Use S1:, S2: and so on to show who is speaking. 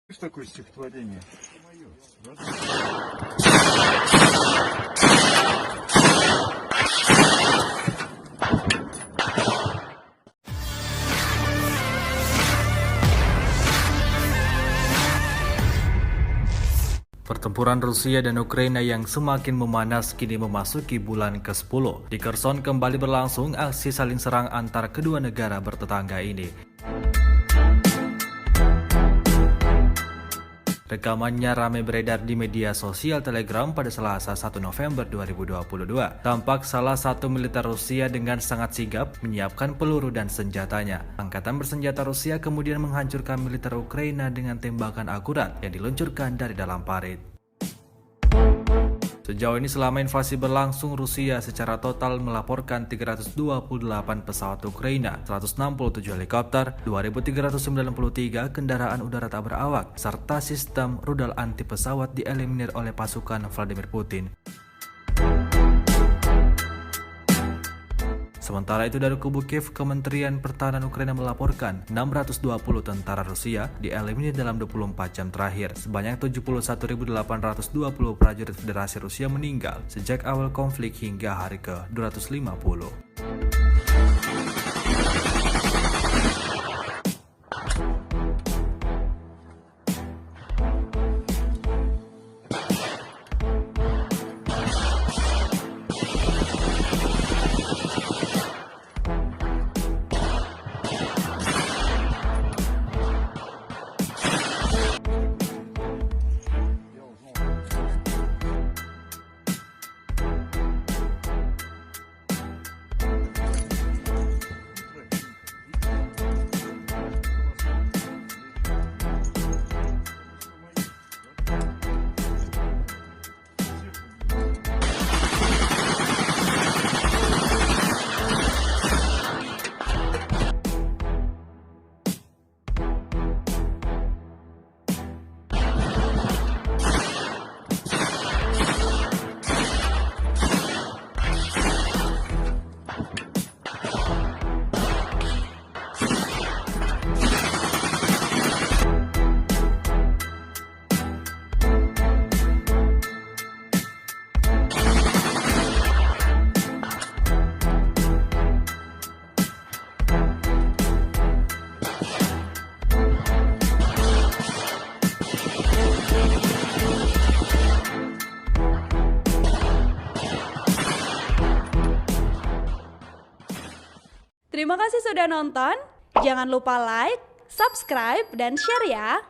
S1: Что такое стихотворение?
S2: Pertempuran Rusia dan Ukraina yang semakin memanas kini memasuki bulan ke-10. Di Kherson kembali berlangsung aksi saling serang antar kedua negara bertetangga ini. Rekamannya ramai beredar di media sosial Telegram pada Selasa 1 November 2022. Tampak salah satu militer Rusia dengan sangat sigap menyiapkan peluru dan senjatanya. Angkatan bersenjata Rusia kemudian menghancurkan militer Ukraina dengan tembakan akurat yang diluncurkan dari dalam parit. Sejauh ini selama invasi berlangsung, Rusia secara total melaporkan 328 pesawat Ukraina, 167 helikopter, 2.393 kendaraan udara tak berawak, serta sistem rudal anti pesawat dieliminir oleh pasukan Vladimir Putin. Sementara itu dari kubu Kiev, Kementerian Pertahanan Ukraina melaporkan 620 tentara Rusia dieliminir dalam 24 jam terakhir. Sebanyak 71.820 prajurit Federasi Rusia meninggal sejak awal konflik hingga hari ke-250.
S3: Terima kasih sudah nonton. Jangan lupa like, subscribe, dan share ya.